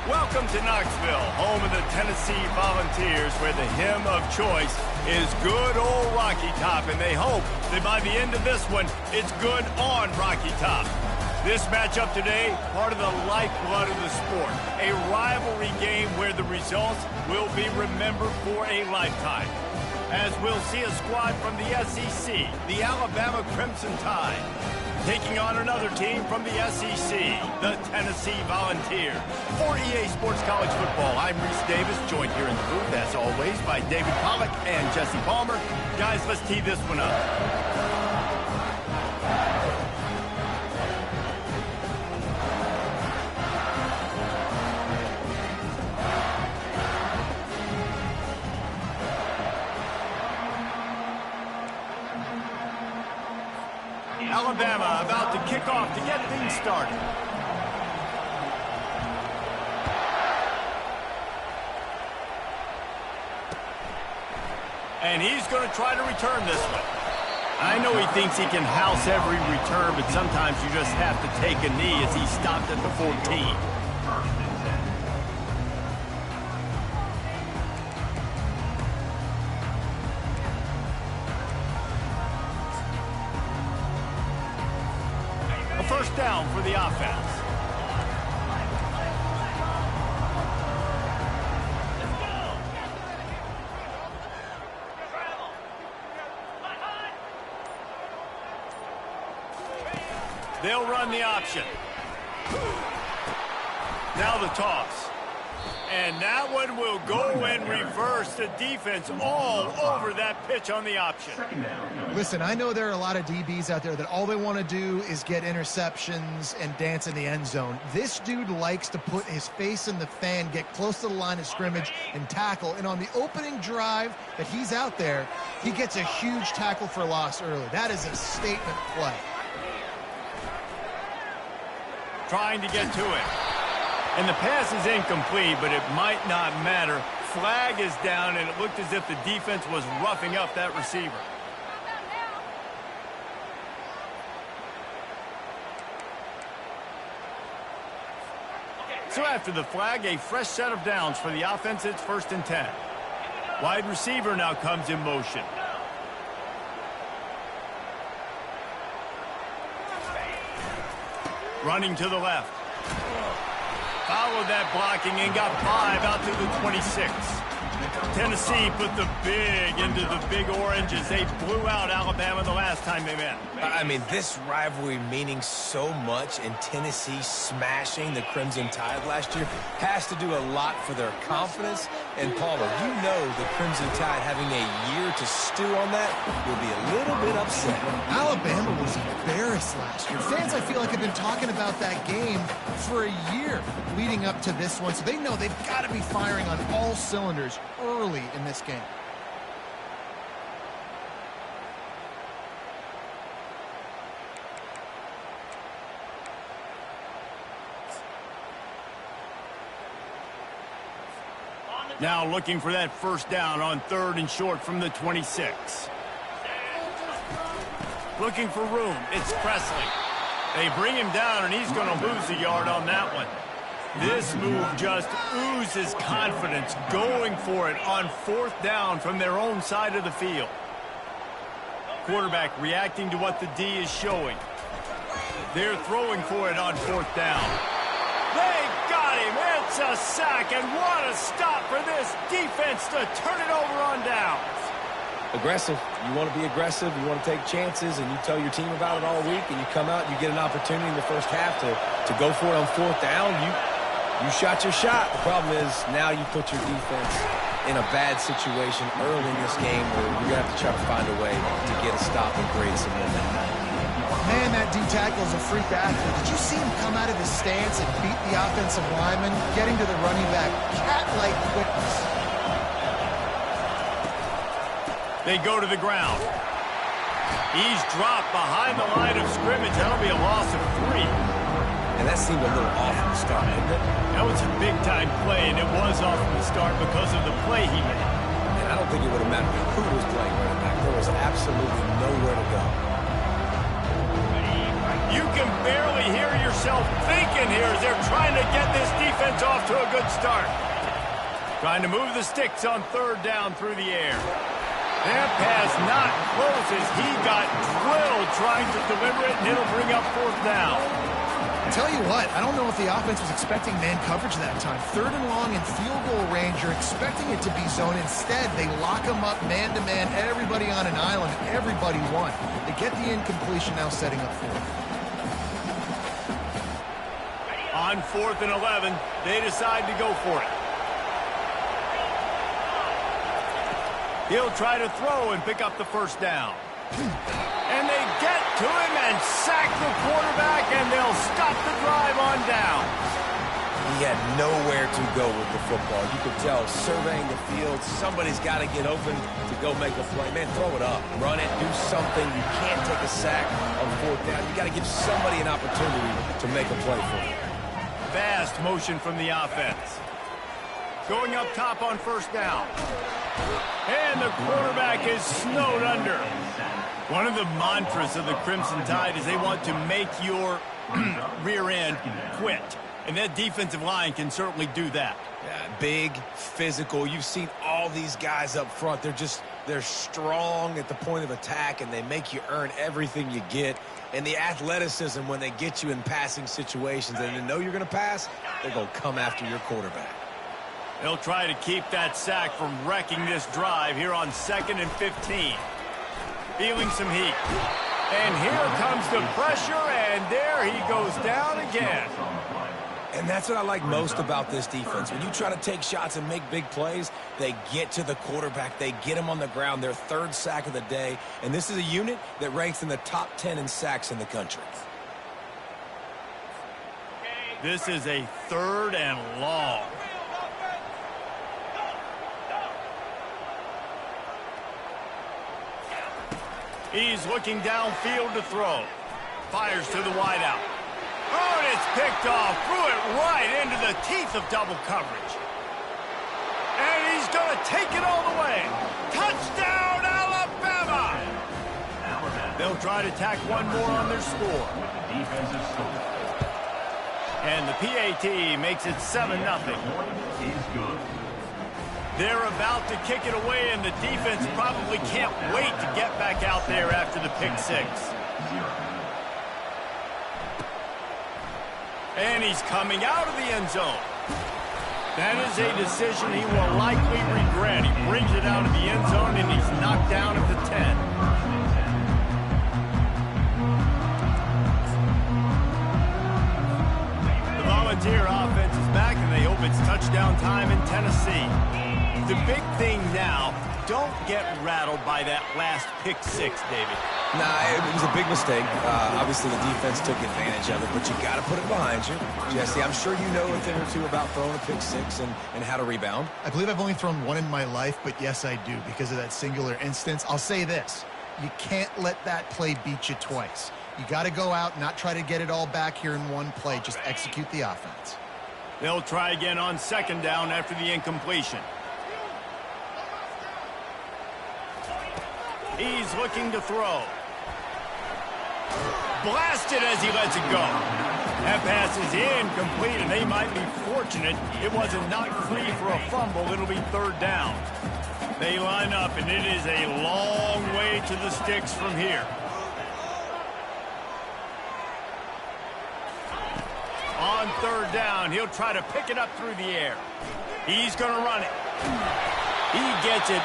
Welcome to Knoxville, home of the Tennessee Volunteers, where the hymn of choice is good old Rocky Top, and they hope that by the end of this one, it's good on Rocky Top. This matchup today, part of the lifeblood of the sport, a rivalry game where the results will be remembered for a lifetime. As we'll see a squad from the SEC, the Alabama Crimson Tide, taking on another team from the SEC, the Tennessee Volunteers. For EA Sports College Football, I'm Reese Davis, joined here in the booth, as always, by David Pollack and Jesse Palmer. Guys, let's tee this one up. Alabama about to kick off to get things started. And he's going to try to return this one. I know he thinks he can house every return, but sometimes you just have to take a knee as he stopped at the 14. First down for the offense. They'll run the option. Now the toss. And that one will go and reverse the defense all over that pitch on the option. Listen, I know there are a lot of DBs out there that all they want to do is get interceptions and dance in the end zone. This dude likes to put his face in the fan, get close to the line of scrimmage, and tackle. And on the opening drive that he's out there, he gets a huge tackle for loss early. That is a statement play. Trying to get to it. And the pass is incomplete, but it might not matter. Flag is down, and it looked as if the defense was roughing up that receiver. So after the flag, a fresh set of downs for the offense. It's 1st and 10. Wide receiver now comes in motion. Running to the left. Followed that blocking and got 5 out to the 26. Tennessee put the big into the Big Oranges. They blew out Alabama the last time they met. I mean, this rivalry meaning so much, and Tennessee smashing the Crimson Tide last year has to do a lot for their confidence. And Palmer, you know the Crimson Tide having a year to stew on that will be a little bit upset. Alabama was embarrassed last year. Fans, I feel like, have been talking about that game for a year leading up to this one, so they know they've got to be firing on all cylinders early in this game. Now looking for that first down on 3rd and short from the 26. Looking for room. It's Presley. They bring him down, and he's going to lose a yard on that one. This move just oozes confidence, going for it on 4th down from their own side of the field. Quarterback reacting to what the D is showing. They're throwing for it on 4th down. They got him. It's a sack, and what a stop for this defense to turn it over on downs. Aggressive. You want to be aggressive. You want to take chances, and you tell your team about it all week, and you come out and you get an opportunity in the first half to go for it on 4th down. You shot your shot. The problem is now you put your defense in a bad situation early in this game where you're going to have to try to find a way to get a stop and create some momentum. Man, that D-tackle is a freak athlete. Did you see him come out of his stance and beat the offensive lineman, getting to the running back? Cat-like quickness. They go to the ground. He's dropped behind the line of scrimmage. That'll be a loss of 3. And that seemed a little off from the start, didn't it? That was a big-time play, and it was off from the start because of the play he made. And I don't think it would have mattered who was playing running back. There was absolutely nowhere to go. You can barely hear yourself Hill thinking here as they're trying to get this defense off to a good start. Trying to move the sticks on third down through the air. That pass not close as he got drilled trying to deliver it, and it'll bring up fourth down. I tell you what, I don't know if the offense was expecting man coverage that time. Third and long in field goal range, you're expecting it to be zone. Instead, they lock them up man-to-man, everybody on an island, everybody won. They get the incompletion, now setting up fourth. On 4th and 11, they decide to go for it. He'll try to throw and pick up the first down. And they get to him and sack the quarterback, and they'll stop the drive on down. He had nowhere to go with the football. You could tell, surveying the field, somebody's got to get open to go make a play. Man, throw it up, run it, do something. You can't take a sack on fourth down. You got to give somebody an opportunity to make a play for you. Fast motion from the offense. Going up top on first down. And the quarterback is snowed under. One of the mantras of the Crimson Tide is they want to make your rear end quit. And that defensive line can certainly do that. Yeah, big, physical. You've seen all these guys up front. They're strong at the point of attack, and they make you earn everything you get. And the athleticism when they get you in passing situations and they know you're going to pass, they're going to come after your quarterback. They'll try to keep that sack from wrecking this drive here on 2nd and 15. Feeling some heat. And here comes the pressure, and there he goes down again. And that's what I like most about this defense. When you try to take shots and make big plays, they get to the quarterback. They get him on the ground, their 3rd sack of the day. And this is a unit that ranks in the top 10 in sacks in the country. This is a 3rd and long. He's looking downfield to throw. Fires to the wideout. Oh, and it's picked off. Threw it right into the teeth of double coverage. And he's going to take it all the way. Touchdown, Alabama! They'll try to tack one more on their score. And the PAT makes it 7-0. They're about to kick it away, and the defense probably can't wait to get back out there after the pick six. And he's coming out of the end zone. That is a decision he will likely regret. He brings it out of the end zone, and he's knocked down at the 10. The Volunteer offense is back, and they hope it's touchdown time in Tennessee. The big thing now, don't get rattled by that last pick six, David. Nah, it was a big mistake. Obviously, the defense took advantage of it, but you got to put it behind you. Jesse, I'm sure you know a thing or two about throwing a pick six and how to rebound. I believe I've only thrown one in my life, but yes, I do because of that singular instance. I'll say this. You can't let that play beat you twice. You got to go out and not try to get it all back here in one play. Just execute the offense. They'll try again on 2nd down after the incompletion. He's looking to throw. Blasted as he lets it go. That pass is incomplete, and they might be fortunate it wasn't knocked free for a fumble. It'll be 3rd down. They line up, and it is a long way to the sticks from here. On 3rd down, he'll try to pick it up through the air. He's going to run it. He gets it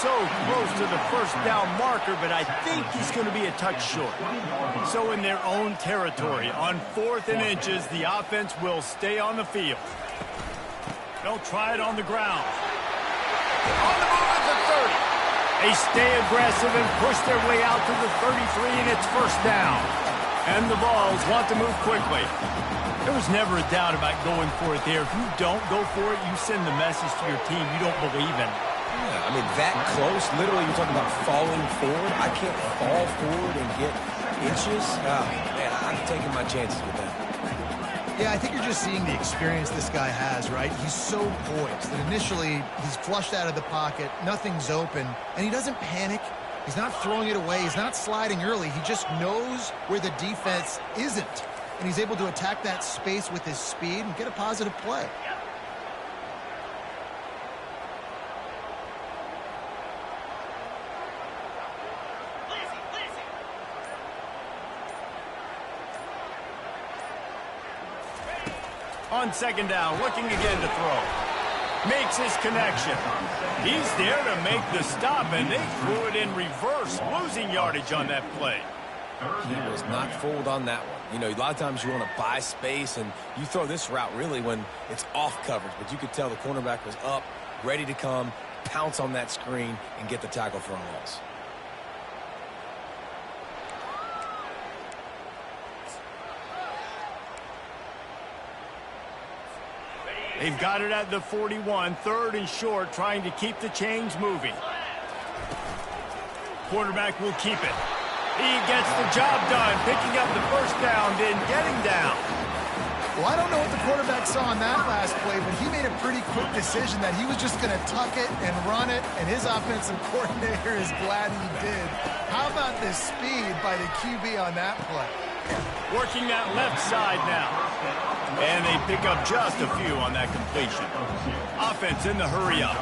so close to the first down marker, but I think he's going to be a touch short. So in their own territory, on 4th and inches, the offense will stay on the field. They'll try it on the ground. On the move at the 30. They stay aggressive and push their way out to the 33, and it's 1st down. And the Vols want to move quickly. There was never a doubt about going for it there. If you don't go for it, you send the message to your team you don't believe in. Yeah, I mean, that close, literally, you're talking about falling forward. I can't fall forward and get inches. Oh, man, I'm taking my chances with that. Yeah, I think you're just seeing the experience this guy has, right? He's so poised that initially he's flushed out of the pocket, nothing's open, and he doesn't panic. He's not throwing it away. He's not sliding early. He just knows where the defense isn't. and he's able to attack that space with his speed and get a positive play. On second down, looking again to throw. Makes his connection. He's there to make the stop, and they threw it in reverse, losing yardage on that play. He was not fooled on that one. You know, a lot of times you want to buy space, and you throw this route really when it's off coverage. But you could tell the cornerback was up, ready to come, pounce on that screen, and get the tackle for a loss. They've got it at the 41, third and short, trying to keep the chains moving. Quarterback will keep it. He gets the job done, picking up the first down, then getting down. Well, I don't know what the quarterback saw on that last play, but he made a pretty quick decision that he was just going to tuck it and run it, and his offensive coordinator is glad he did. How about the speed by the QB on that play? Working that left side now. And they pick up just a few on that completion. Offense in the hurry up.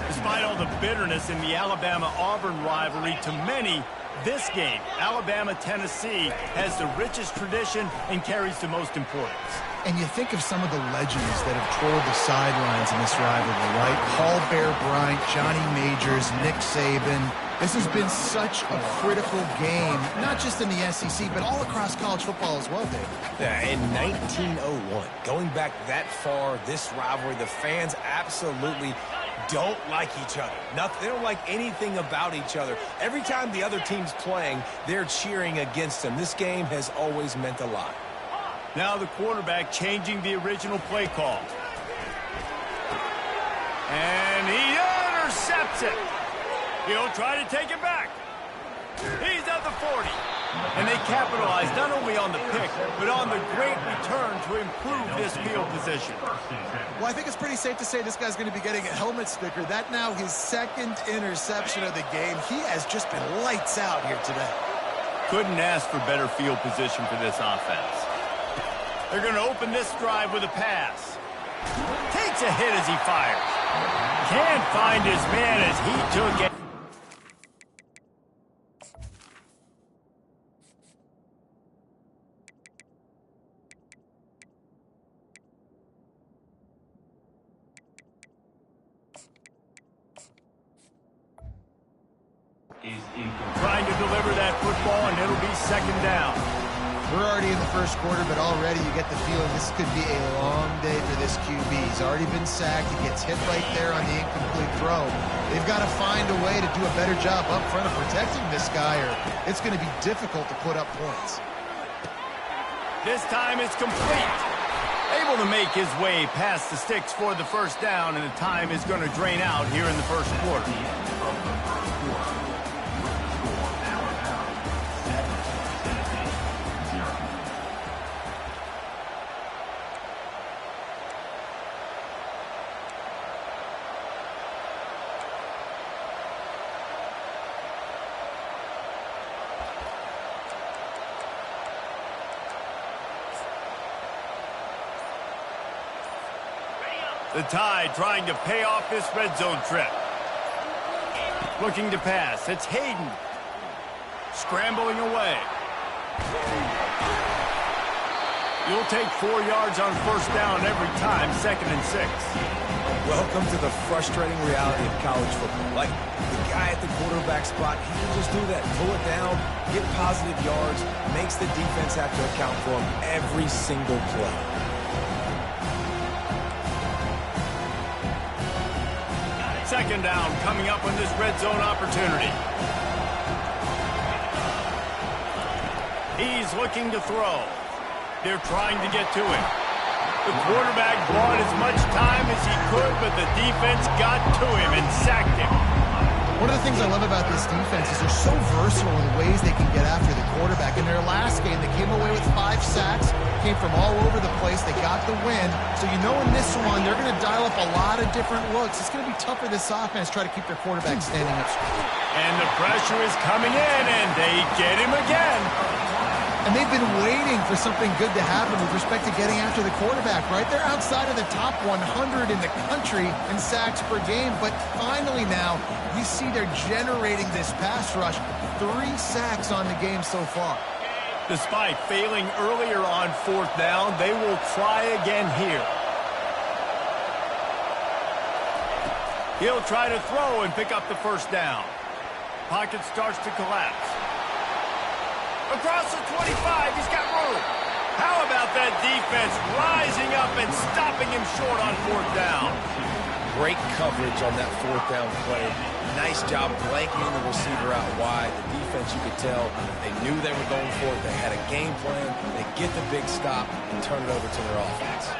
Despite all the bitterness in the Alabama-Auburn rivalry, to many, this game, Alabama-Tennessee, has the richest tradition and carries the most importance. And you think of some of the legends that have toured the sidelines in this rivalry, right? Paul Bear Bryant, Johnny Majors, Nick Saban. This has been such a critical game, not just in the SEC, but all across college football as well, Dave. Yeah, in 1901, going back that far, this rivalry, the fans absolutely don't like each other. They don't like anything about each other. Every time the other team's playing, they're cheering against them. This game has always meant a lot. Now the quarterback changing the original play call. And he intercepts it. He'll try to take it back. He's at the 40. And they capitalize not only on the pick, but on the great return to improve this field position. Well, I think it's pretty safe to say this guy's going to be getting a helmet sticker. That now his second interception of the game. He has just been lights out here today. Couldn't ask for better field position for this offense. They're going to open this drive with a pass. Takes a hit as he fires. Can't find his man as he took it. Trying to deliver that football, and it'll be second down. We're already in the first quarter, but already you get the feeling this could be a long day for this QB. He's already been sacked. He gets hit right there on the incomplete throw. They've got to find a way to do a better job up front of protecting this guy, or it's going to be difficult to put up points. This time it's complete. Able to make his way past the sticks for the first down, and the time is going to drain out here in the first quarter. The Tide trying to pay off this red zone trip. Looking to pass. It's Hayden. Scrambling away. You'll take 4 yards on first down every time, 2nd and 6. Welcome to the frustrating reality of college football. Like, the guy at the quarterback spot, he can just do that. Pull it down, get positive yards, makes the defense have to account for him every single play. Second down coming up on this red zone opportunity. He's looking to throw. They're trying to get to him. The quarterback bought as much time as he could, but the defense got to him and sacked him. One of the things I love about this defense is they're so versatile in the ways they can get after the quarterback. In their last game, they came away with 5 sacks, came from all over the place. They got the win. So you know in this one, they're going to dial up a lot of different looks. It's going to be tough for this offense to try to keep their quarterback standing up straight. And the pressure is coming in, and they get him again. And they've been waiting for something good to happen with respect to getting after the quarterback, right? They're outside of the top 100 in the country in sacks per game, but finally now you see they're generating this pass rush. 3 sacks on the game so far. Despite failing earlier on 4th down, they will try again here. He'll try to throw and pick up the 1st down. Pocket starts to collapse. Across the 25, he's got room. How about that defense rising up and stopping him short on 4th down? Great coverage on that 4th down play. Nice job blanking the receiver out wide. The defense, you could tell, they knew they were going for it. They had a game plan. They get the big stop and turn it over to their offense.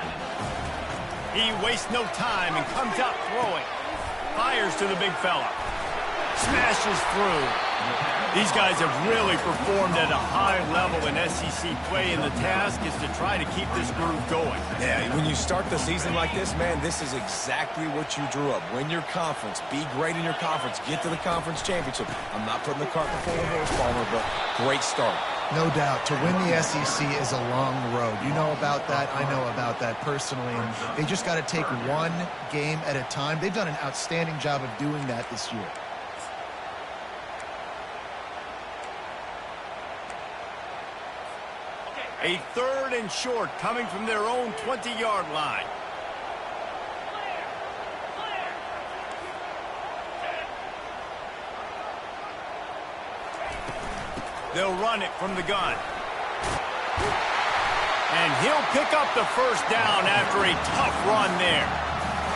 He wastes no time and comes out throwing. Fires to the big fella. Smashes through. These guys have really performed at a high level in SEC play, and the task is to try to keep this groove going. Yeah, when you start the season like this, man, this is exactly what you drew up. Win your conference. Be great in your conference. Get to the conference championship. I'm not putting the cart before the horse, Palmer, but great start. No doubt. To win the SEC is a long road. You know about that. I know about that personally. And they just got to take one game at a time. They've done an outstanding job of doing that this year. A 3rd and short coming from their own 20-yard line. They'll run it from the gun. And he'll pick up the 1st down after a tough run there.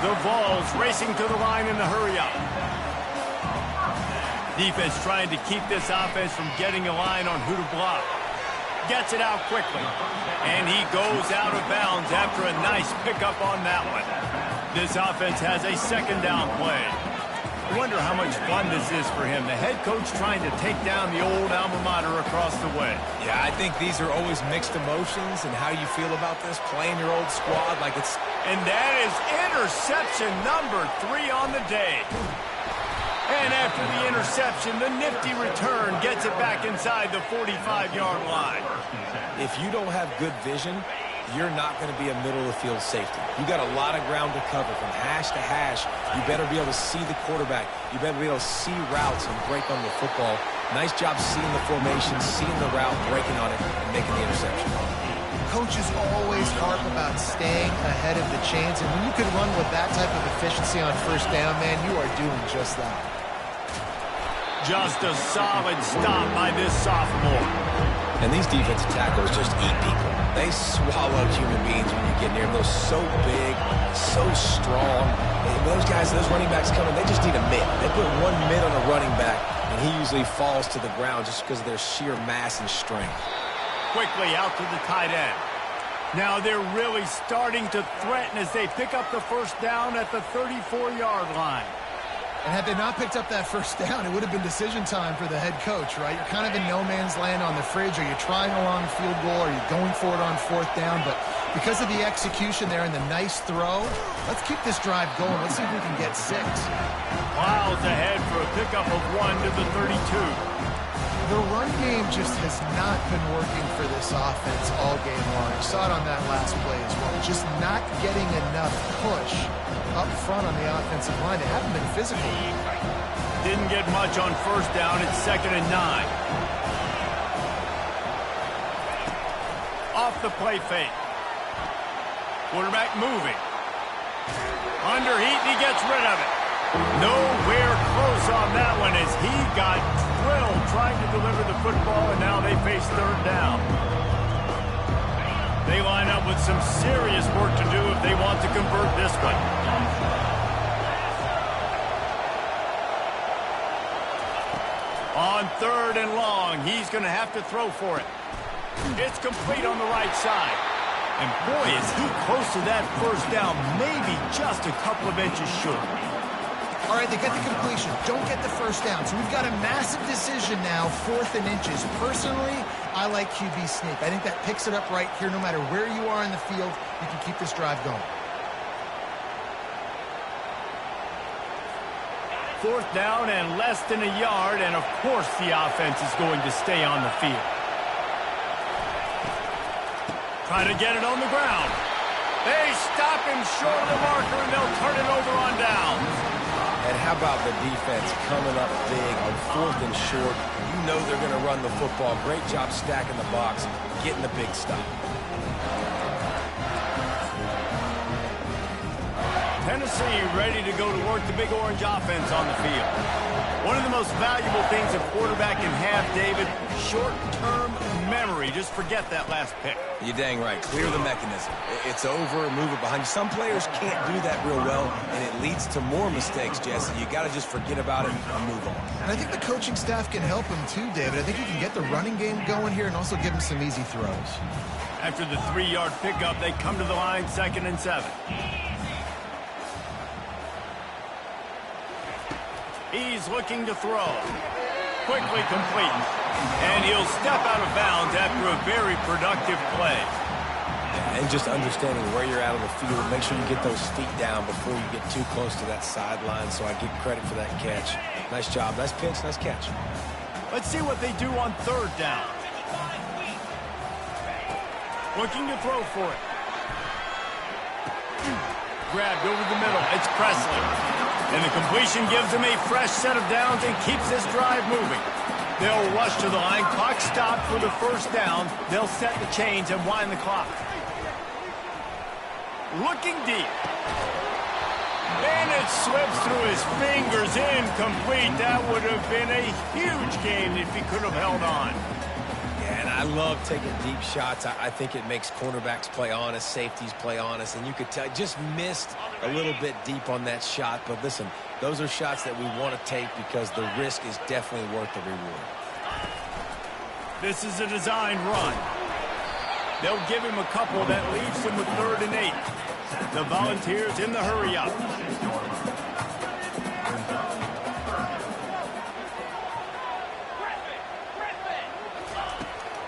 The Vols racing to the line in the hurry-up. Defense trying to keep this offense from getting a line on who to block. Gets it out quickly. And he goes out of bounds after a nice pickup on that one. This offense has a 2nd down play. I wonder how much fun this is for him. The head coach trying to take down the old alma mater across the way. Yeah, I think these are always mixed emotions and how you feel about this, playing your old squad like it's... And that is interception number 3 on the day. And after the interception, the nifty return gets it back inside the 45-yard line. If you don't have good vision, you're not going to be a middle-of-the-field safety. You got a lot of ground to cover from hash to hash. You better be able to see the quarterback. You better be able to see routes and break on the football. Nice job seeing the formation, seeing the route, breaking on it, and making the interception. Coaches always harp about staying ahead of the chains, and when you can run with that type of efficiency on 1st down, man, you are doing just that. Just a solid stop by this sophomore. And these defensive tackles just eat people. They swallow human beings when you get near them. They're so big, so strong. And those guys, those running backs coming, they just need a mitt. They put one mitt on a running back, and he usually falls to the ground just because of their sheer mass and strength. Quickly out to the tight end. Now they're really starting to threaten as they pick up the 1st down at the 34-yard line. And had they not picked up that 1st down, it would have been decision time for the head coach, right? You're kind of in no man's land on the fridge. Are you trying a long field goal? Are you going for it on 4th down? But because of the execution there and the nice throw, let's keep this drive going. Let's see if we can get 6. Miles ahead for a pickup of 1 to the 32. The run game just has not been working for this offense all game long. You saw it on that last play as well. Just not getting enough push up front on the offensive line. They haven't been physical. Didn't get much on 1st down. It's 2nd and 9. Off the play fake. Quarterback moving. Under heat, and he gets rid of it. Nowhere close on that one as he got drilled trying to deliver the football, and now they face 3rd down. They line up with some serious work to do if they want to convert this one. On 3rd and long, he's going to have to throw for it. It's complete on the right side. And boy, is he close to that 1st down, maybe just a couple of inches short. All right, they get the completion. Don't get the 1st down. So we've got a massive decision now, 4th and inches. Personally, I like QB sneak. I think that picks it up right here. No matter where you are in the field, you can keep this drive going. 4th down and less than a yard, and of course the offense is going to stay on the field. Trying to get it on the ground. They stop him short of the marker, and they'll turn it over on downs. And how about the defense coming up big on 4th and short? You know they're going to run the football. Great job stacking the box, getting the big stop. Tennessee ready to go to work the Big Orange offense on the field. One of the most valuable things a quarterback can have, David, short-term memory. Just forget that last pick. You're dang right. Clear the mechanism. It's over, move it behind you. Some players can't do that real well, and it leads to more mistakes, Jesse. You got to just forget about it and move on. And I think the coaching staff can help him too, David. I think you can get the running game going here and also give him some easy throws. After the 3-yard pickup, they come to the line, 2nd and 7. He's looking to throw. Quickly complete. And he'll step out of bounds after a very productive play. And just understanding where you're at on the field, make sure you get those feet down before you get too close to that sideline, so I give credit for that catch. Nice job. Nice pitch. Nice catch. Let's see what they do on 3rd down. Looking to throw for it. Grabbed over the middle. It's Presley. And the completion gives them a fresh set of downs and keeps this drive moving. They'll rush to the line. Clock stopped for the 1st down. They'll set the chains and wind the clock. Looking deep. And it slips through his fingers. Incomplete. That would have been a huge gain if he could have held on. And I love taking deep shots. I think it makes cornerbacks play honest, safeties play honest, and you could tell just missed a little bit deep on that shot. But listen, those are shots that we want to take because the risk is definitely worth the reward. This is a designed run. They'll give him a couple that leaves him with 3rd and 8. The Volunteers in the hurry up.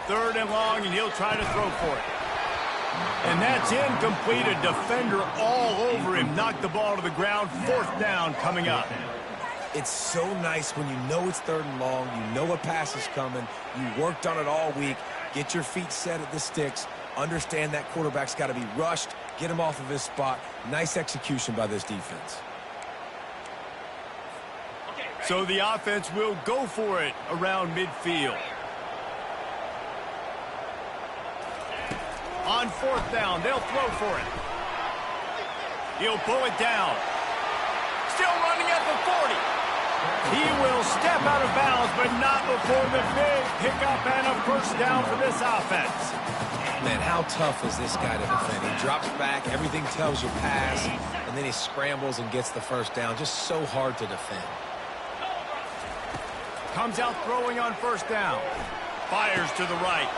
Third and long, and he'll try to throw for it. And that's incomplete. A defender all over him. Knocked the ball to the ground. 4th down coming up. It's so nice when you know it's 3rd and long. You know a pass is coming. You worked on it all week. Get your feet set at the sticks. Understand that quarterback's got to be rushed. Get him off of his spot. Nice execution by this defense. So the offense will go for it around midfield. On 4th down, they'll throw for it. He'll pull it down. Still running at the 40. He will step out of bounds, but not before the big pickup and a 1st down for this offense. Man, how tough is this guy to defend? He drops back, everything tells you pass, and then he scrambles and gets the 1st down. Just so hard to defend. Comes out throwing on 1st down. Fires to the right.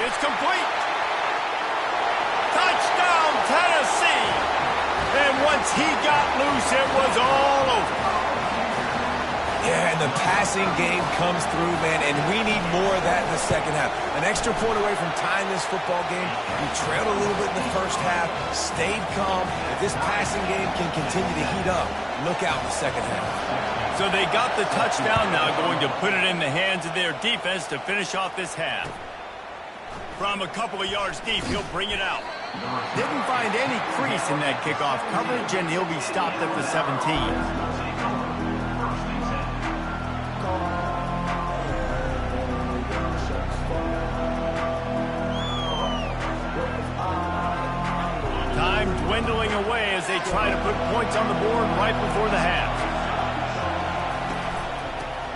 It's complete. Touchdown, Tennessee! And once he got loose, it was all over. Yeah, and the passing game comes through, man, and we need more of that in the 2nd half. An extra point away from tying this football game. We trailed a little bit in the 1st half, stayed calm. If this passing game can continue to heat up, look out in the 2nd half. So they got the touchdown now, going to put it in the hands of their defense to finish off this half. From a couple of yards deep, he'll bring it out. Didn't find any crease in that kickoff coverage, and he'll be stopped at the 17. Time dwindling away as they try to put points on the board right before the half.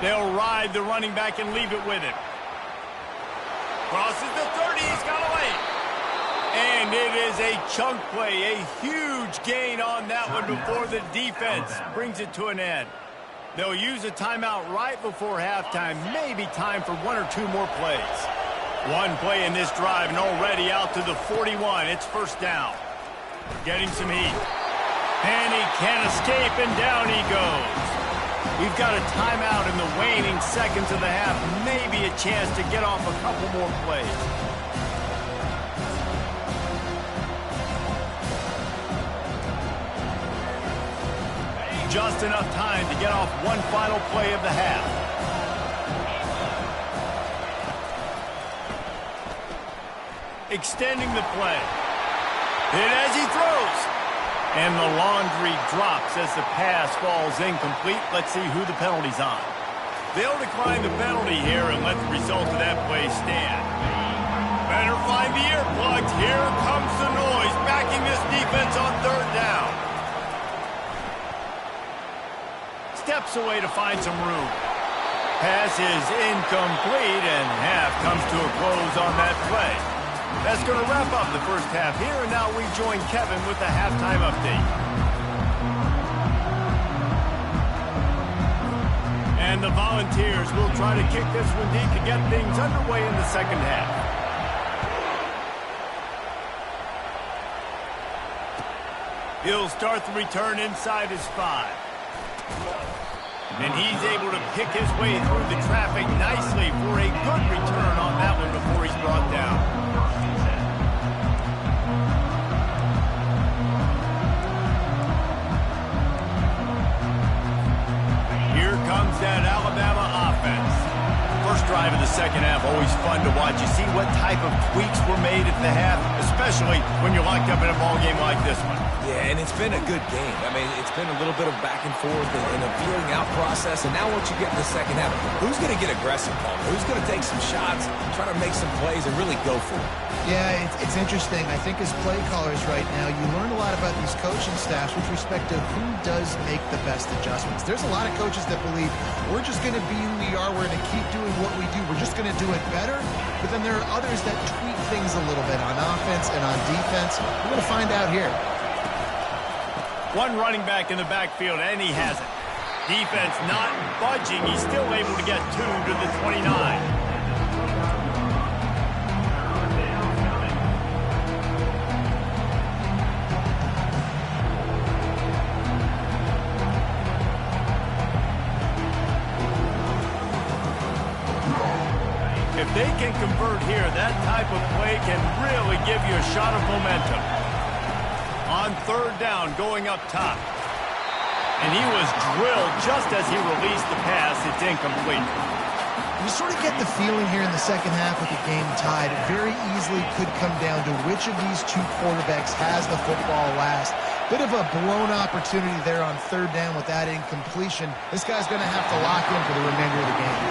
They'll ride the running back and leave it with him. Crosses the 30, he's got away. And it is a chunk play, a huge gain on that one before the defense brings it to an end. They'll use a timeout right before halftime, maybe time for 1 or 2 more plays. One play in this drive and already out to the 41. It's 1st down. Getting some heat. And he can't escape, and down he goes. We've got a timeout in the waning seconds of the half. Maybe a chance to get off a couple more plays. Just enough time to get off one final play of the half. extending the play. Hit as he throws. And the laundry drops as the pass falls incomplete. Let's see who the penalty's on. They'll decline the penalty here and let the result of that play stand. Better find the earplugs. Here comes the noise, backing this defense on third down. Steps away to find some room. Pass is incomplete, and half comes to a close on that play. That's going to wrap up the first half here, and now we join Kevin with the halftime update. And the Volunteers will try to kick this one deep to get things underway in the second half. He'll start the return inside his 5. And he's able to pick his way through the traffic nicely for a good return on that one before he's brought down. Here comes that Alabama offense. First drive of the second half, always fun to watch. You see what type of tweaks were made at the half, especially when you're locked up in a ball game like this one. Yeah, and it's been a good game. I mean, it's been a little bit of back and forth and a feeling out process. And now once you get in the second half, who's going to get aggressive, Paul? Who's going to take some shots, try to make some plays, and really go for it? Yeah, it's interesting. I think as play callers right now, you learn a lot about these coaching staffs with respect to who does make the best adjustments. There's a lot of coaches that believe we're just going to be who we are. We're going to keep doing what we do. We're just going to do it better. But then there are others that tweak things a little bit on offense and on defense. We're going to find out here. One running back in the backfield, and he has it. Defense not budging. He's still able to get 2 to the 29. If they can convert here, that type of play can really give you a shot of momentum. On third down, going up top. And he was drilled just as he released the pass. It's incomplete. You sort of get the feeling here in the second half with the game tied. It very easily could come down to which of these two quarterbacks has the football last. Bit of a blown opportunity there on third down with that incompletion. This guy's going to have to lock in for the remainder of the game.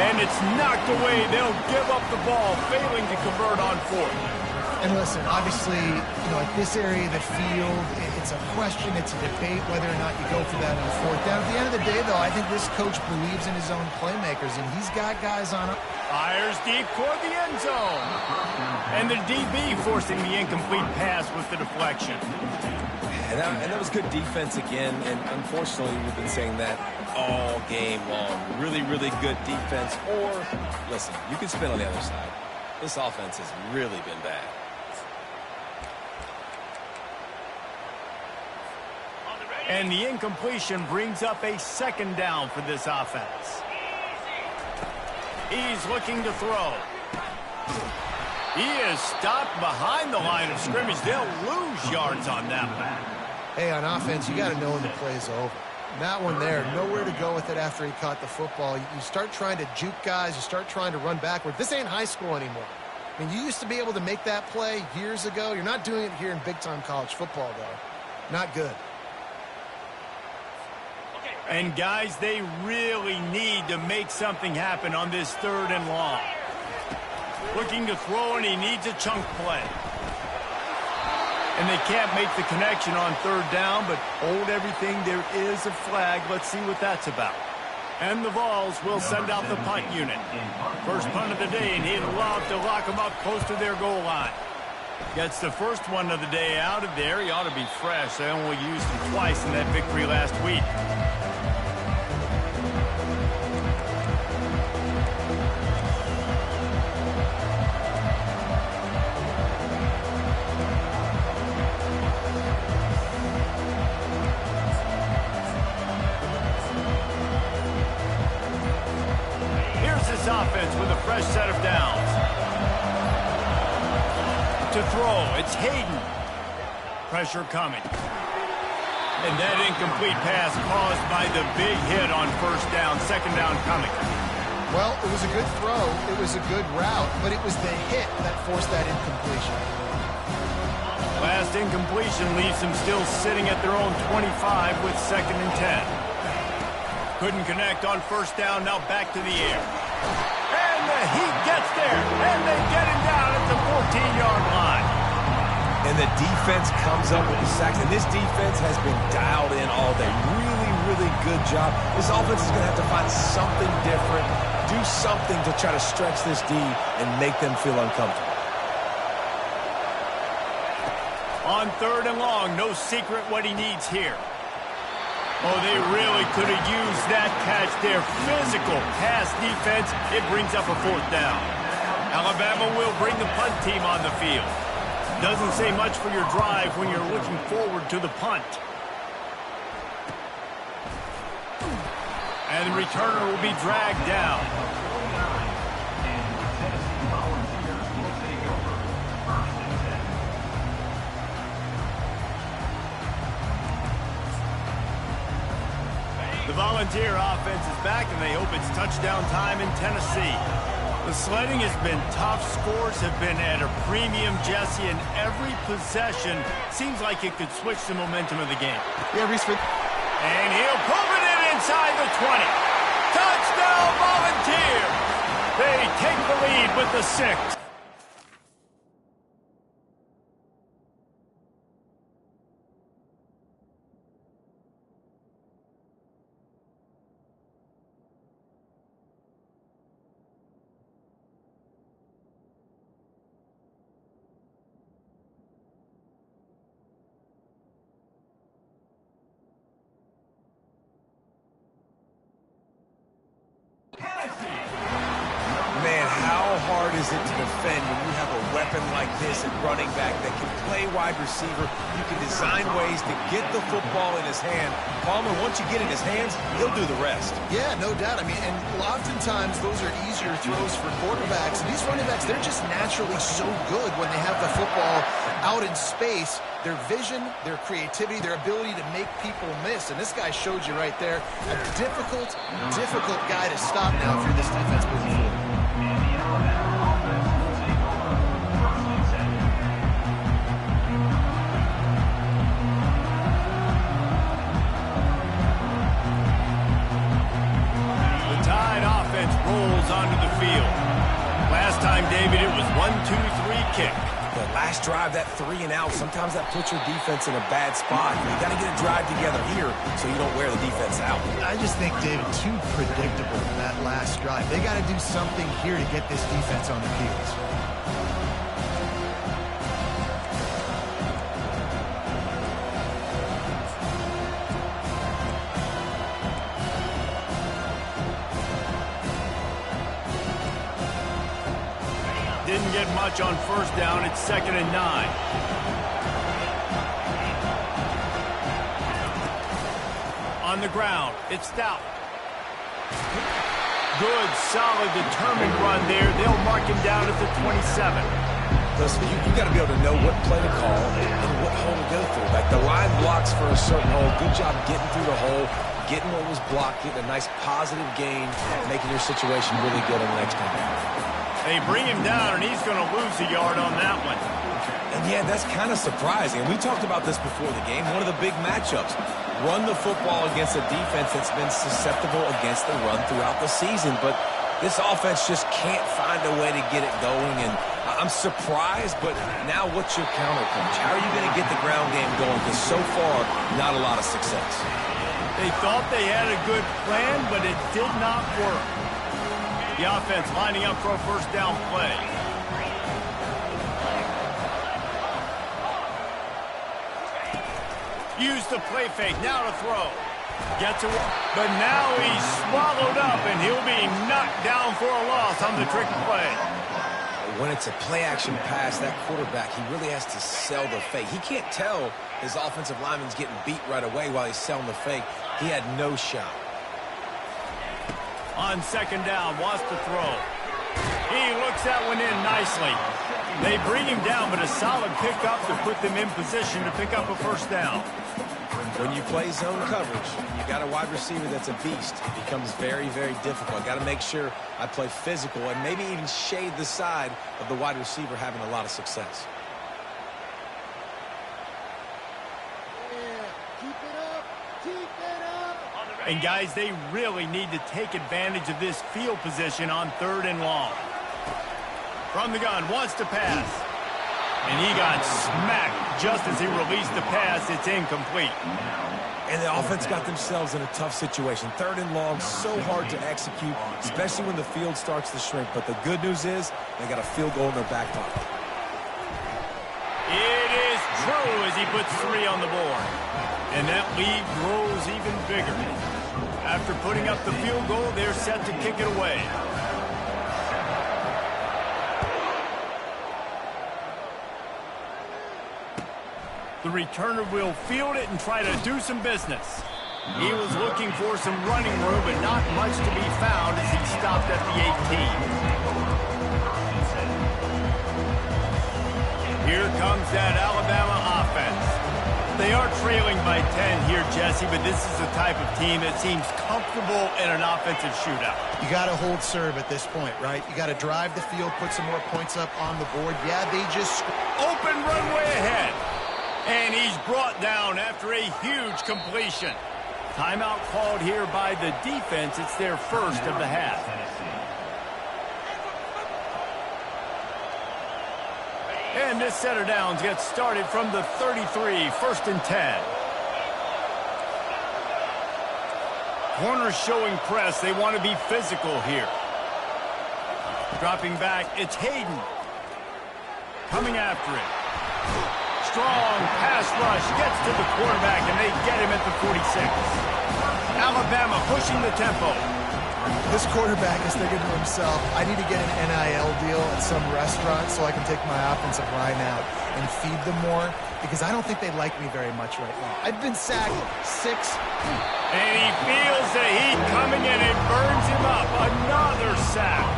And it's knocked away. They'll give up the ball, failing to convert on fourth. And listen, obviously, at this area of the field, it's a question, it's a debate whether or not you go for that on fourth down. At the end of the day, though, I think this coach believes in his own playmakers, and he's got guys on it. Fires deep toward the end zone. And the DB forcing the incomplete pass with the deflection. And that was good defense again, and unfortunately, we've been saying that all game long. Really, really good defense. Or, listen, you can spin on the other side. This offense has really been bad. And the incompletion brings up a second down for this offense. He's looking to throw. He is stopped behind the line of scrimmage. They'll lose yards on that one. Hey, on offense, you got to know when the play's over. That one there, nowhere to go with it after he caught the football. You start trying to juke guys. You start trying to run backward. This ain't high school anymore. I mean, you used to be able to make that play years ago. You're not doing it here in big-time college football, though. Not good. And, guys, they really need to make something happen on this third and long. Looking to throw, and he needs a chunk play. And they can't make the connection on third down, but hold everything. There is a flag. Let's see what that's about. And the Vols will send out the punt unit. First punt of the day, and he'd love to lock them up close to their goal line. Gets the first one of the day out of there. He ought to be fresh. They only used him twice in that victory last week. Offense with a fresh set of downs. To throw, it's Hayden. Pressure coming. And that incomplete pass caused by the big hit on first down. Second down coming. Well, it was a good throw. It was a good route, but it was the hit that forced that incompletion. Last incompletion leaves them still sitting at their own 25 with 2nd and 10. Couldn't connect on first down, now back to the air. And the Heat gets there, and they get him down at the 14-yard line. And the defense comes up with the sacks, and this defense has been dialed in all day. Really good job. This offense is going to have to find something different, do something to try to stretch this D and make them feel uncomfortable. On 3rd and long, no secret what he needs here. Oh, they really could have used that catch there. Physical pass defense. It brings up a 4th down. Alabama will bring the punt team on the field. Doesn't say much for your drive when you're looking forward to the punt. And the returner will be dragged down. The Volunteer offense is back, and they hope it's touchdown time in Tennessee. The sledding has been tough. Scores have been at a premium, Jesse, and every possession seems like it could switch the momentum of the game. Yeah, Reese. And he'll pull it in inside the 20. Touchdown, Volunteer! They take the lead with the 6. Man, how hard is it to defend when you have a weapon like this at running back that can play wide receiver? You can design ways to get the football in his hand. Palmer, once you get in his hands, he'll do the rest. Yeah, no doubt. I mean, and oftentimes those are easier throws for quarterbacks. And these running backs, they're just naturally so good when they have the football out in space. Their vision, their creativity, their ability to make people miss. And this guy showed you right there, a difficult guy to stop now for this defense moving forward. The Tide offense rolls onto the field. Last time, David, it was 1-2-3 kick. The last drive, that 3 and out, sometimes that puts your defense in a bad spot. You got to get a drive together here so you don't wear the defense out. I just think, David, too predictable that last drive. They got to do something here to get this defense on the heels. Didn't get much on first down. It's 2nd and 9. On the ground, it's Stout. Good, solid, determined run there. They'll mark him down at the 27. Listen, you got to be able to know what play to call and what hole to go through. Like the line blocks for a certain hole. Good job getting through the hole, getting what was blocked, getting a nice positive gain, making your situation really good on the next time. They bring him down, and he's going to lose a yard on that one. And, yeah, that's kind of surprising. We talked about this before the game. One of the big matchups. Run the football against a defense that's been susceptible against the run throughout the season. But this offense just can't find a way to get it going. And I'm surprised, but now what's your counterpunch? How are you going to get the ground game going? Because so far, not a lot of success. They thought they had a good plan, but it did not work. The offense lining up for a first down play. Use the play fake, now to throw. Gets away, but now he's swallowed up, and he'll be knocked down for a loss on the trick play. When it's a play-action pass, that quarterback, he really has to sell the fake. He can't tell his offensive lineman's getting beat right away while he's selling the fake. He had no shot. On second down, wants to throw. He looks that one in nicely. They bring him down, but a solid pickup to put them in position to pick up a first down. When you play zone coverage, you got a wide receiver that's a beast. It becomes very, very difficult. I got to make sure I play physical and maybe even shade the side of the wide receiver having a lot of success. And guys, they really need to take advantage of this field position on 3rd and long. From the gun, wants to pass. And he got smacked just as he released the pass. It's incomplete. And the offense got themselves in a tough situation. 3rd and long, so hard to execute, especially when the field starts to shrink. But the good news is they got a field goal in their back pocket. It is true as he puts 3 on the board. And that lead grows even bigger. After putting up the field goal, they're set to kick it away. The returner will field it and try to do some business. He was looking for some running room, but not much to be found as he stopped at the 18. Here comes that Alabama offense. They are trailing by 10 here, Jesse, but this is the type of team that seems comfortable in an offensive shootout. You got to hold serve at this point, right? You got to drive the field, put some more points up on the board. Yeah, they just... Open runway ahead. And he's brought down after a huge completion. Timeout called here by the defense. It's their first of the half. And this set of downs gets started from the 33, 1st and 10. Corners showing press. They want to be physical here. Dropping back, it's Hayden. Coming after it. Strong pass rush, gets to the quarterback, and they get him at the 46. Alabama pushing the tempo. This quarterback is thinking to himself, I need to get an NIL deal at some restaurant so I can take my offensive line out and feed them more, because I don't think they like me very much right now. I've been sacked 6. And he feels the heat coming and it burns him up. Another sack.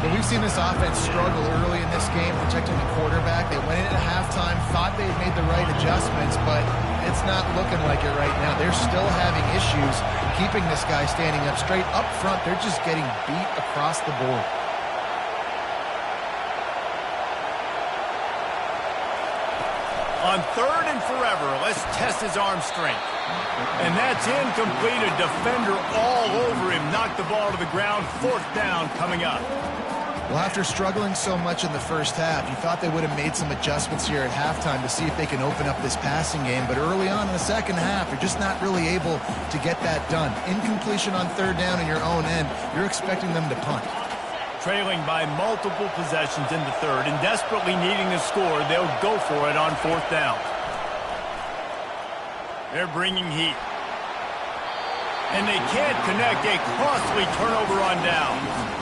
But we've seen this offense struggle early in this game protecting the quarterback. They went in at halftime, thought they had made the right adjustments, but it's not looking like it right now. They're still having issues keeping this guy standing up straight. Up front, they're just getting beat across the board. On 3rd and forever, let's test his arm strength. And that's incomplete. A defender all over him. Knocked the ball to the ground. 4th down coming up. Well, after struggling so much in the first half, you thought they would have made some adjustments here at halftime to see if they can open up this passing game. But early on in the second half, you're just not really able to get that done. Incompletion on 3rd down in your own end, you're expecting them to punt. Trailing by multiple possessions in the 3rd and desperately needing to score, they'll go for it on 4th down. They're bringing heat. And they can't connect. A costly turnover on downs.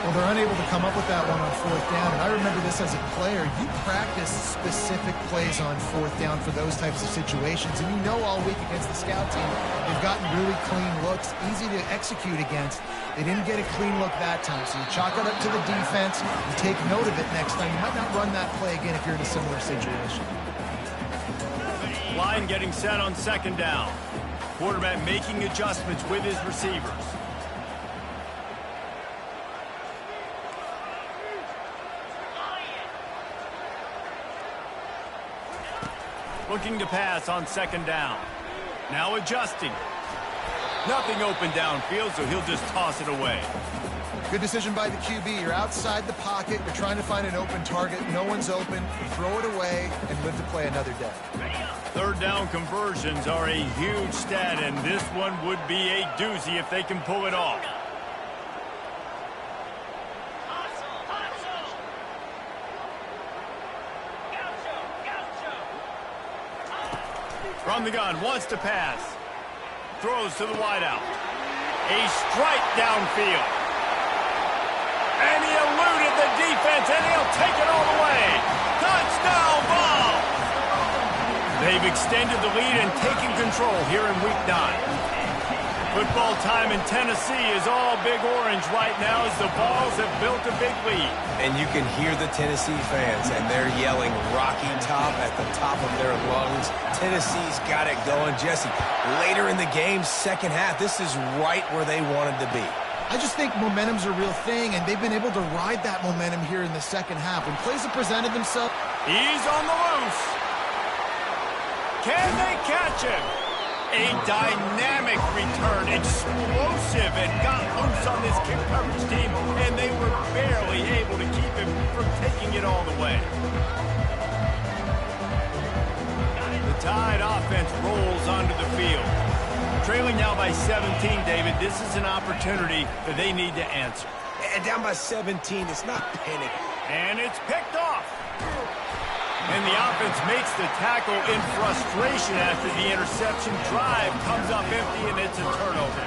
Well, they're unable to come up with that one on 4th down. And I remember this as a player. You practice specific plays on 4th down for those types of situations. And you know all week against the scout team, they've gotten really clean looks, easy to execute against. They didn't get a clean look that time. So you chalk it up to the defense. You take note of it next time. You might not run that play again if you're in a similar situation. Line getting set on 2nd down. Quarterback making adjustments with his receivers. Looking to pass on 2nd down. Now adjusting. Nothing open downfield, so he'll just toss it away. Good decision by the QB. You're outside the pocket. You're trying to find an open target. No one's open. Throw it away and live to play another day. 3rd down conversions are a huge stat, and this one would be a doozy if they can pull it off. From the gun, wants to pass. Throws to the wideout. A strike downfield. And he eluded the defense, and he'll take it all the way. Touchdown ball! They've extended the lead and taken control here in Week 9. Football time in Tennessee is all big orange right now as the Vols have built a big lead. And you can hear the Tennessee fans, and they're yelling Rocky Top at the top of their lungs. Tennessee's got it going. Jesse, later in the game, second half, this is right where they wanted to be. I just think momentum's a real thing, and they've been able to ride that momentum here in the second half. When plays have presented themselves. He's on the loose. Can they catch him? A dynamic return, explosive, and got loose on this kick coverage team, and they were barely able to keep him from taking it all the way. The Tide offense rolls onto the field. Trailing now by 17, David, this is an opportunity that they need to answer. And down by 17, it's not panic. And it's picked off. And the offense makes the tackle in frustration after the interception. Drive comes up empty, and it's a turnover.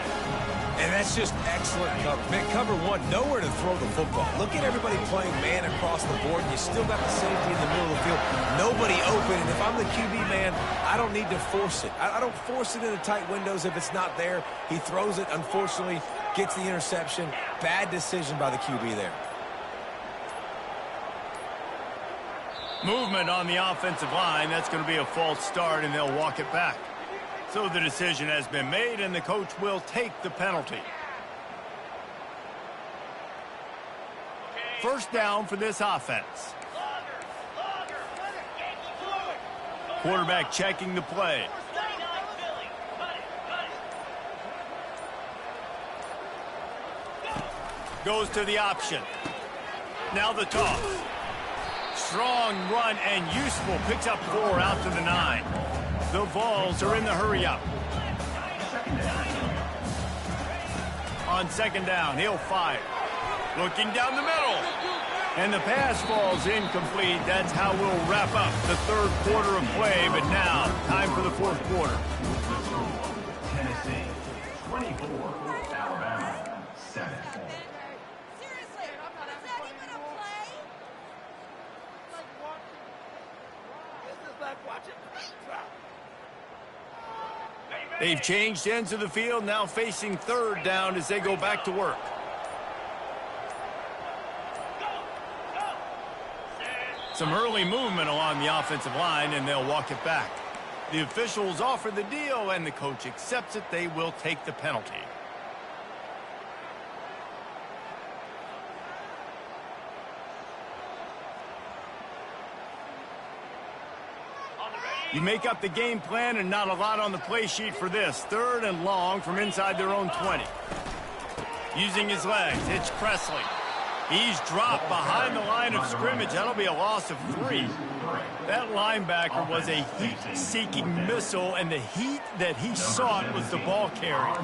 And that's just excellent cover. Man, cover one, nowhere to throw the football. Look at everybody playing man across the board, and you still got the safety in the middle of the field. Nobody open, and if I'm the QB man, I don't need to force it. I don't force it into tight windows if it's not there. He throws it, unfortunately, gets the interception. Bad decision by the QB there. Movement on the offensive line. That's going to be a false start, and they'll walk it back. So the decision has been made, and the coach will take the penalty. First down for this offense. Quarterback checking the play. Goes to the option. Now the toss. Strong run and useful. Picks up 4 out to the 9. The Vols are in the hurry-up. On second down, he'll fire. Looking down the middle. And the pass falls incomplete. That's how we'll wrap up the third quarter of play. But now, time for the fourth quarter. Tennessee, 24. Alabama, 7. They've changed ends of the field, now facing third down as they go back to work. Some early movement along the offensive line, and they'll walk it back. The officials offer the deal, and the coach accepts it. They will take the penalty. You make up the game plan and not a lot on the play sheet for this. Third and long from inside their own 20. Using his legs, it's Presley. He's dropped behind the line of scrimmage. That'll be a loss of 3. That linebacker was a heat-seeking missile, and the heat that he sought was the ball carrier.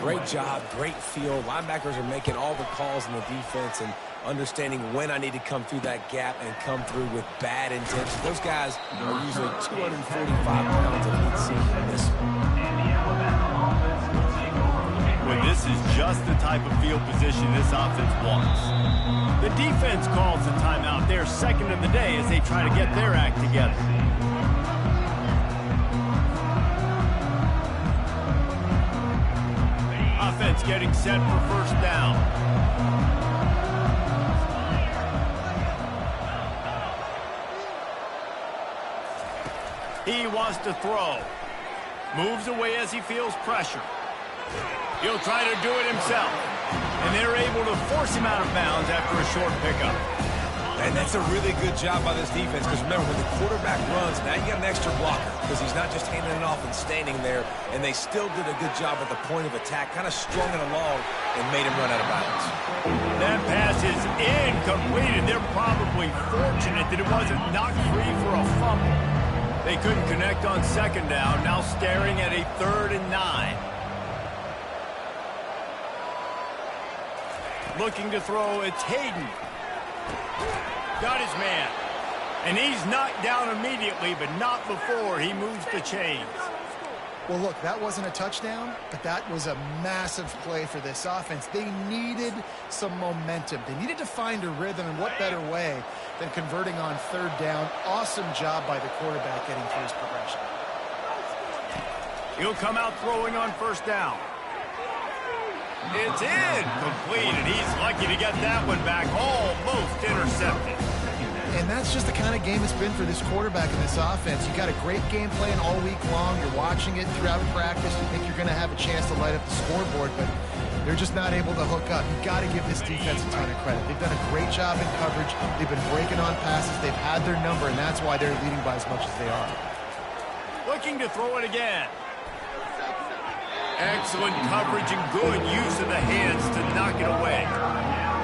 Great job, great feel. Linebackers are making all the calls in the defense and understanding when I need to come through that gap and come through with bad intention. Those guys are usually 245 pounds of heat seeking this. Well, this is just the type of field position this offense wants. The defense calls the timeout. They're second of the day as they try to get their act together. Offense getting set for first down. He wants to throw. Moves away as he feels pressure. He'll try to do it himself. And they're able to force him out of bounds after a short pickup. And that's a really good job by this defense, because remember, when the quarterback runs, now you got an extra blocker, because he's not just handing it off and standing there, and they still did a good job at the point of attack, kind of strung it along and made him run out of bounds. That pass is incomplete, and they're probably fortunate that it wasn't knocked free for a fumble. They couldn't connect on second down, now staring at a 3rd and 9. Looking to throw, it's Hayden. Got his man. And he's knocked down immediately, but not before he moves the chains. Well, look, that wasn't a touchdown, but that was a massive play for this offense. They needed some momentum. They needed to find a rhythm, and what better way than converting on third down. Awesome job by the quarterback getting through his progression. He'll come out throwing on first down. It's incomplete, and he's lucky to get that one back. Almost intercepted. And that's just the kind of game it's been for this quarterback in this offense. You got a great game plan all week long. You're watching it throughout practice. You think you're going to have a chance to light up the scoreboard, but they're just not able to hook up. You've got to give this defense a ton of credit. They've done a great job in coverage. They've been breaking on passes. They've had their number, and that's why they're leading by as much as they are. Looking to throw it again. Excellent coverage and good use of the hands to knock it away.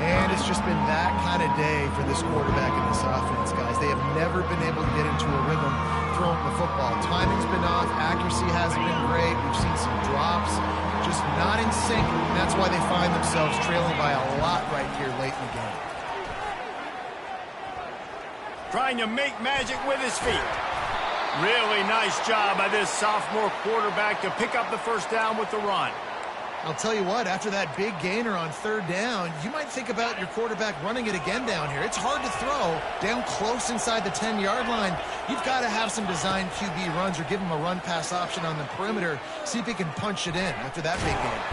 And it's just been that kind of day for this quarterback in this offense, guys. They have never been able to get into a rhythm throwing the football. Timing's been off. Accuracy hasn't been great. We've seen some drops. Just not in sync, and that's why they find themselves trailing by a lot right here late in the game. Trying to make magic with his feet. Really nice job by this sophomore quarterback to pick up the first down with the run. I'll tell you what, after that big gainer on third down, you might think about your quarterback running it again down here. It's hard to throw down close inside the 10-yard line. You've got to have some designed QB runs or give him a run-pass option on the perimeter. See if he can punch it in after that big game.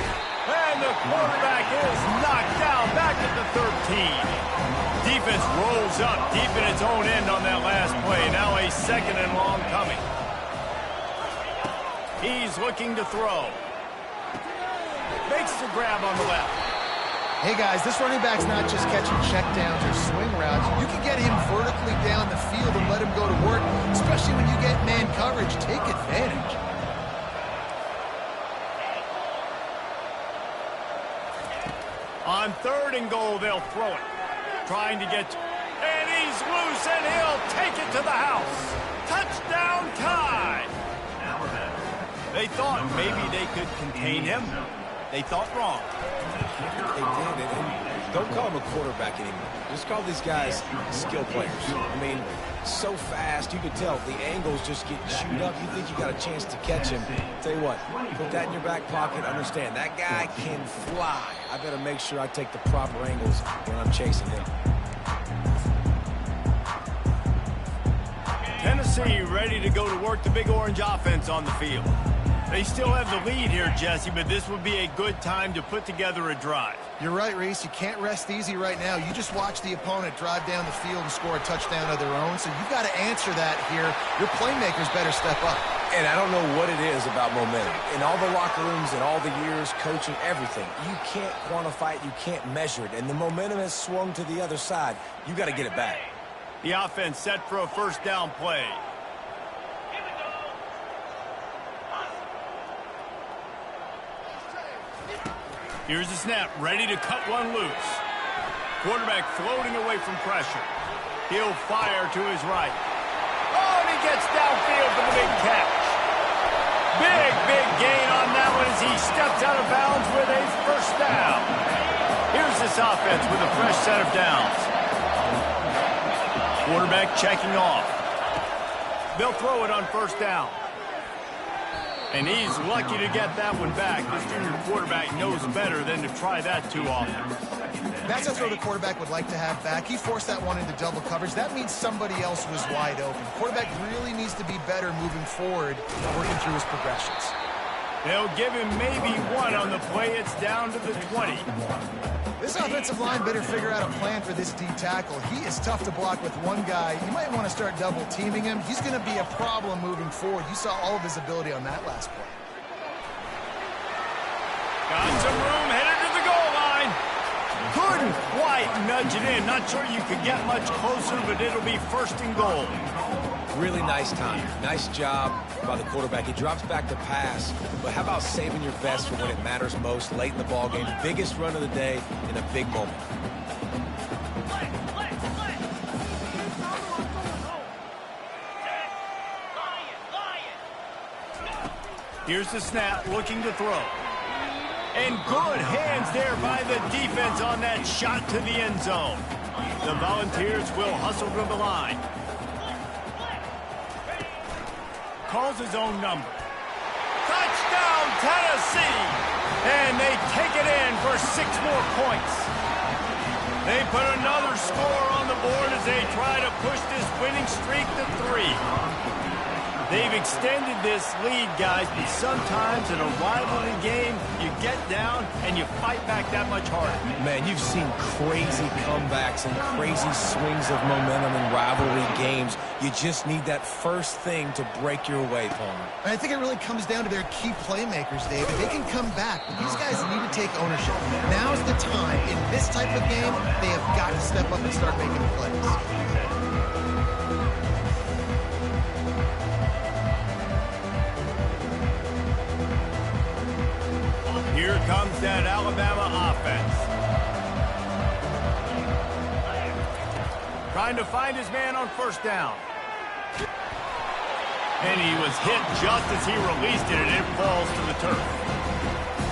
And the quarterback is knocked down back at the 13. Defense rolls up deep in its own end on that last play. Now a second and long coming. He's looking to throw. Makes the grab on the left. Hey, guys, this running back's not just catching checkdowns or swing routes. You can get him vertically down the field and let him go to work, especially when you get man coverage. Take advantage. On third and goal, they'll throw it. Trying to get... And he's loose, and he'll take it to the house. Touchdown time! They thought maybe they could contain him. They thought wrong. They did. And don't call him a quarterback anymore. Just call these guys skill players. I mean, so fast, you could tell the angles just get chewed up. You think you got a chance to catch him. Tell you what, put that in your back pocket. Understand, that guy can fly. I better make sure I take the proper angles when I'm chasing him. Tennessee ready to go to work the Big Orange offense on the field. They still have the lead here, Jesse, but this would be a good time to put together a drive. You're right, Reese. You can't rest easy right now. You just watch the opponent drive down the field and score a touchdown of their own, so you've got to answer that here. Your playmakers better step up. And I don't know what it is about momentum. In all the locker rooms and all the years, coaching, everything, you can't quantify it, you can't measure it. And the momentum has swung to the other side. You got to get it back. The offense set for a first down play. Here's the snap, ready to cut one loose. Quarterback floating away from pressure. He'll fire to his right. Oh, and he gets downfield for the big catch. Big gain on that one as he steps out of bounds with a first down. Here's this offense with a fresh set of downs. Quarterback checking off. They'll throw it on first down. And he's lucky to get that one back. This junior quarterback knows better than to try that too often. That's a throw the quarterback would like to have back. He forced that one into double coverage. That means somebody else was wide open. Quarterback really needs to be better moving forward, working through his progressions. They'll give him maybe one on the play. It's down to the 20. This offensive line better figure out a plan for this D tackle. He is tough to block with one guy. You might want to start double teaming him. He's going to be a problem moving forward. You saw all of his ability on that last play. Got some room, headed to the goal line. Couldn't quite nudge it in. Not sure you could get much closer, but it'll be first and goal. Really nice time. Nice job by the quarterback. He drops back to pass, but how about saving your best for when it matters most late in the ballgame? Biggest run of the day in a big moment. Here's the snap, looking to throw. And good hands there by the defense on that shot to the end zone. The Volunteers will hustle to the line. Calls his own number. Touchdown, Tennessee! And they take it in for 6 more points. They put another score on the board as they try to push this winning streak to 3. They've extended this lead, guys, but sometimes in a rivalry game, you get down and you fight back that much harder. Man, you've seen crazy comebacks and crazy swings of momentum in rivalry games. You just need that first thing to break your way, Palmer. I think it really comes down to their key playmakers, David. They can come back, but these guys need to take ownership. Now's the time. In this type of game, they have got to step up and start making plays. Here comes that Alabama offense. Trying to find his man on first down. And he was hit just as he released it, and it falls to the turf.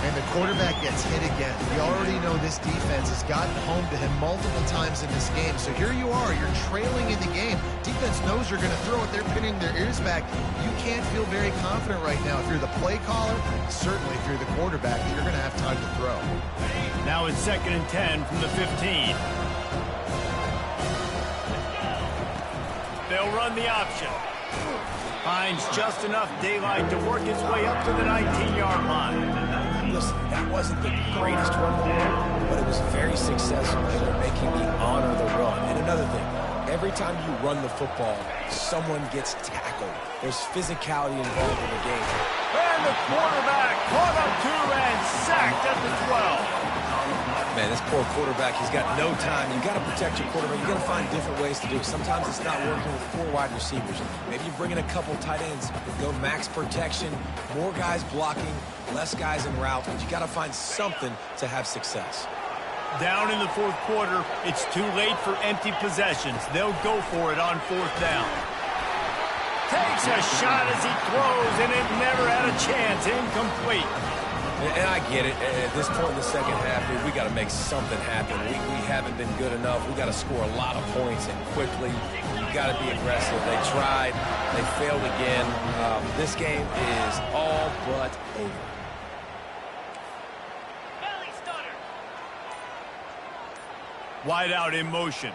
And the quarterback gets hit again. We already know this defense has gotten home to him multiple times in this game. So here you are. You're trailing in the game. Defense knows you're going to throw it. They're pinning their ears back. You can't feel very confident right now. If you're the play caller, certainly if you're the quarterback, that you're going to have time to throw. Now it's 2nd and 10 from the 15. They'll run the option. Finds just enough daylight to work his way up to the 19-yard line. Listen, that wasn't the greatest run in the world, but it was very successful as they're making the honor the run. And another thing, every time you run the football, someone gets tackled. There's physicality involved in the game. And the quarterback caught up to and sacked at the 12. Man, this poor quarterback, he's got no time. You've got to protect your quarterback. You've got to find different ways to do it. Sometimes it's not working with 4 wide receivers. Maybe you bring in a couple tight ends, go max protection, more guys blocking, less guys en route. But you got to find something to have success. Down in the 4th quarter, it's too late for empty possessions. They'll go for it on 4th down. Takes a shot as he throws, and it never had a chance. Incomplete. And I get it. At this point in the second half, dude, we got to make something happen. We haven't been good enough. We got to score a lot of points and quickly. You got to be aggressive. They tried. They failed again. This game is all but over. Wide out in motion.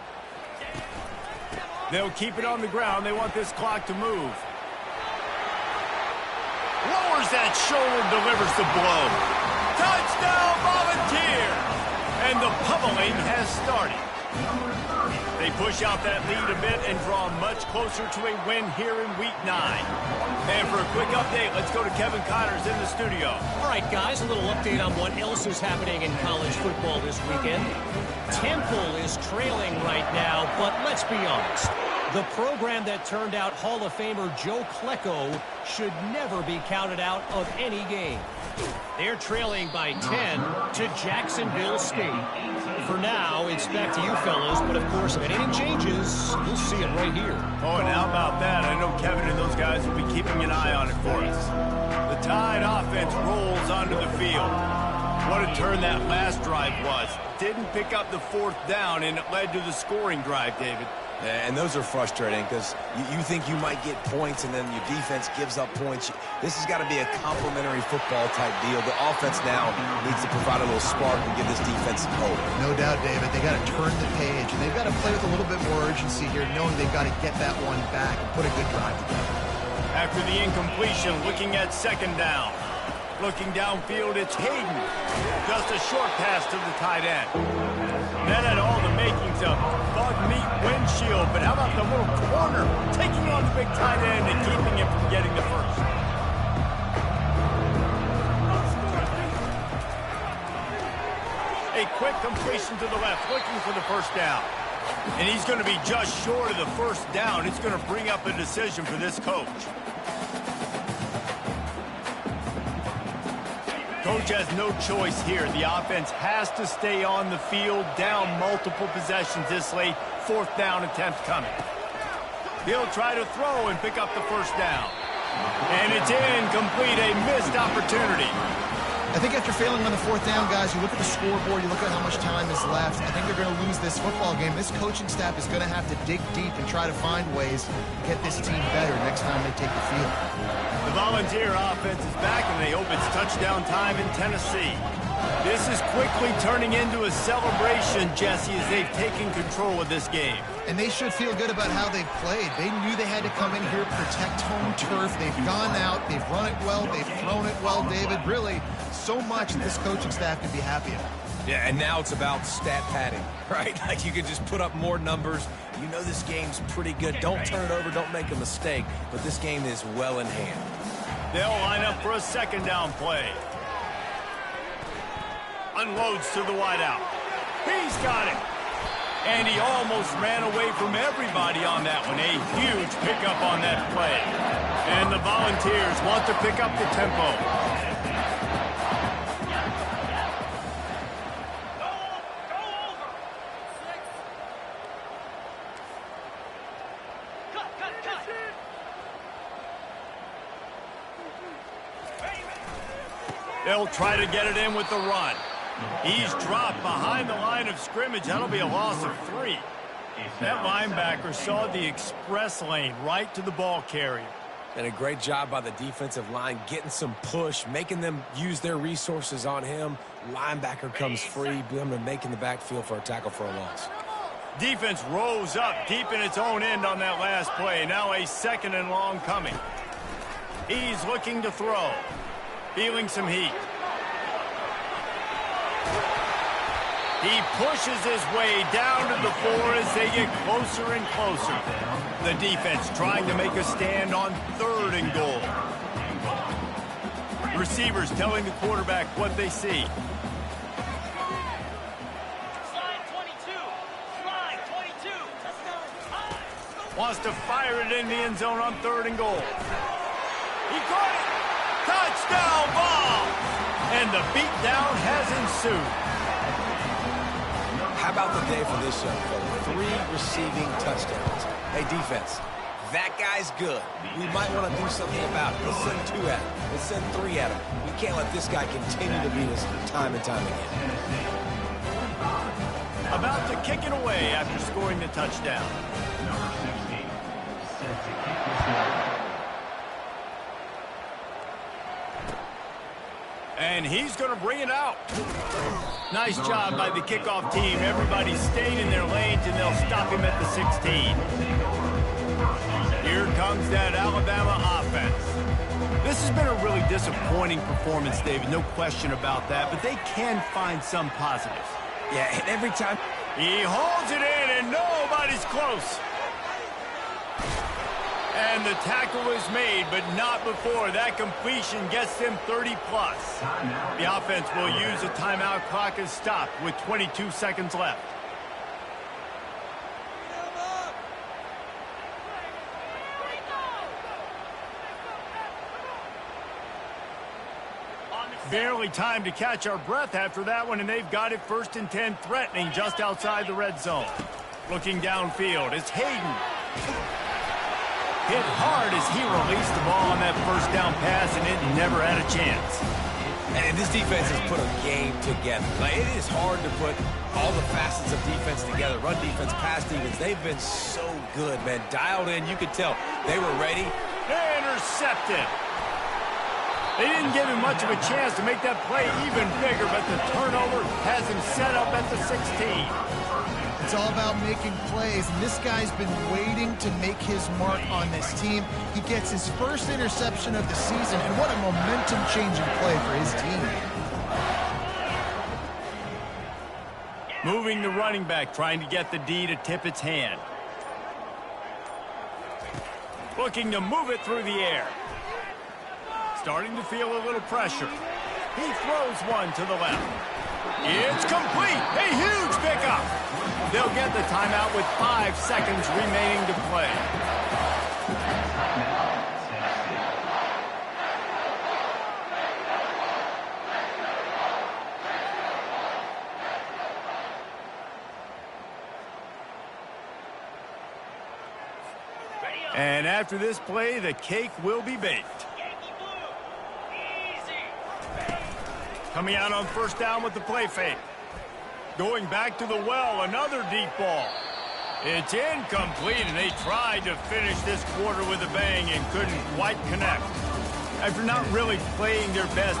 They'll keep it on the ground. They want this clock to move. Lowers that shoulder, delivers the blow. Touchdown, Volunteer! And the pummeling has started. They push out that lead a bit and draw much closer to a win here in Week 9. And for a quick update, let's go to Kevin Connors in the studio. All right, guys, a little update on what else is happening in college football this weekend. Temple is trailing right now, but let's be honest. The program that turned out Hall of Famer Joe Klecko should never be counted out of any game. They're trailing by 10 to Jacksonville State. For now, it's back to you fellas, but of course, if anything changes, you'll see it right here. Oh, and how about that? I know Kevin and those guys will be keeping an eye on it for us. The Tide offense rolls onto the field. What a turn that last drive was. Didn't pick up the 4th down, and it led to the scoring drive, David. And those are frustrating because you think you might get points and then your defense gives up points. This has got to be a complementary football type deal. The offense now needs to provide a little spark and give this defense some hope. No doubt, David. They got to turn the page, and they've got to play with a little bit more urgency here, knowing they've got to get that one back and put a good drive together. After the incompletion, looking at 2nd down. Looking downfield, it's Hayden. Just a short pass to the tight end. That had all the makings of bug meat windshield, but how about the little corner taking on the big tight end and keeping him from getting the first? A quick completion to the left, looking for the first down. And he's going to be just short of the first down. It's going to bring up a decision for this coach. Coach has no choice here. The offense has to stay on the field, down multiple possessions this late. 4th down attempt coming. He'll try to throw and pick up the first down. And it's incomplete, a missed opportunity. I think after failing on the 4th down, guys, you look at the scoreboard, you look at how much time is left. I think they're going to lose this football game. This coaching staff is going to have to dig deep and try to find ways to get this team better next time they take the field. The Volunteer offense is back, and they hope it's touchdown time in Tennessee. This is quickly turning into a celebration, Jesse, as they've taken control of this game. And they should feel good about how they've played. They knew they had to come in here, protect home turf. They've gone out, they've run it well, they've thrown it well, David. Really, so much that this coaching staff can be happy about. Yeah, and now it's about stat padding, right? Like you can just put up more numbers. You know this game's pretty good. Don't turn it over, don't make a mistake. But this game is well in hand. They'll line up for a second down play. Unloads to the wideout. He's got it. And he almost ran away from everybody on that one. A huge pickup on that play. And the Volunteers want to pick up the tempo. They'll try to get it in with the run. He's dropped behind the line of scrimmage. That'll be a loss of 3. That linebacker saw the express lane right to the ball carrier. And a great job by the defensive line getting some push, making them use their resources on him. Linebacker comes free, making the backfield for a tackle for a loss. Defense rose up deep in its own end on that last play. Now a second and long coming. He's looking to throw. Feeling some heat. He pushes his way down to the 4 as they get closer and closer. The defense trying to make a stand on 3rd and goal. Receivers telling the quarterback what they see. Slide 22. Slide 22. Wants to fire it in the end zone on 3rd and goal. He caught it. Touchdown ball! And the beatdown has ensued. How about the day for this young fella? 3 receiving touchdowns. Hey, defense, that guy's good. We might want to do something about it. Let's send 2 at him. Let's send 3 at him. We can't let this guy continue to beat us time and time again. About to kick it away after scoring the touchdown. Number 60, set to kick this one. And he's going to bring it out. Nice job by the kickoff team. Everybody stayed in their lanes, and they'll stop him at the 16. Here comes that Alabama offense. This has been a really disappointing performance, David. No question about that. But they can find some positives. Yeah, and every time he holds it in, and nobody's close. And the tackle is made, but not before. That completion gets them 30-plus. The offense will use a timeout. Clock is stopped with 22 seconds left. Barely time to catch our breath after that one, and they've got it 1st and 10, threatening just outside the red zone. Looking downfield, it's Hayden. Hit hard as he released the ball on that 1st down pass, and it never had a chance. And this defense has put a game together. Like, it is hard to put all the facets of defense together. Run defense, pass defense. They've been so good, man. Dialed in. You could tell they were ready. Intercepted. They didn't give him much of a chance to make that play even bigger, but the turnover has him set up at the 16. It's all about making plays, and this guy's been waiting to make his mark on this team. He gets his 1st interception of the season, and what a momentum-changing play for his team. Moving the running back, trying to get the D to tip its hand. Looking to move it through the air. Starting to feel a little pressure. He throws one to the left. It's complete. A huge pickup. They'll get the timeout with 5 seconds remaining to play. And after this play, the cake will be baked. Coming out on 1st down with the play fake. Going back to the well, another deep ball. It's incomplete, and they tried to finish this quarter with a bang and couldn't quite connect. After not really playing their best